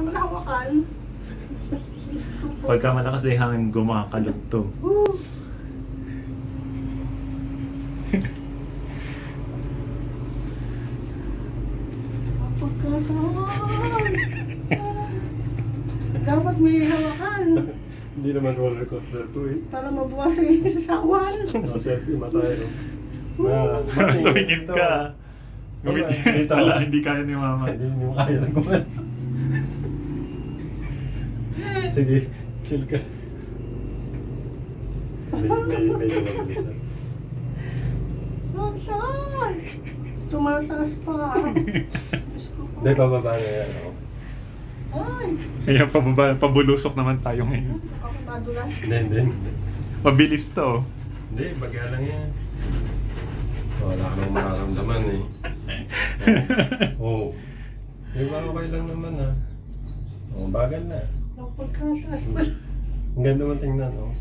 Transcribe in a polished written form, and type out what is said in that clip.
naman hawakan. Diyos ko po. Pagka malakas na yung hangin, gumakalog to. Pagkasaan. Dapat may hawakan. Hindi naman roller coaster to eh. Para mabuwas yung sasawan. Selfie matayo. Tumingin ka. Gumitin. Dito. Wala, hindi kaya ni mama. Hindi mo kaya ng kumain. Sige, chill ka. Medyo mabilis na. Saan? Tumataas pa. Diyos ko po. Hindi, pababa na yan. Oh. Ay, Ayan, pabulusok naman tayo ngayon. ako madulas. Hindi. Mabilis to. Hindi, bagya lang yan. Wala ka nang mararamdaman eh. Oo. Yung okay lang naman ah. Oh, bagal na. Pagkataas pa. Ang ganda man tingnan, oh.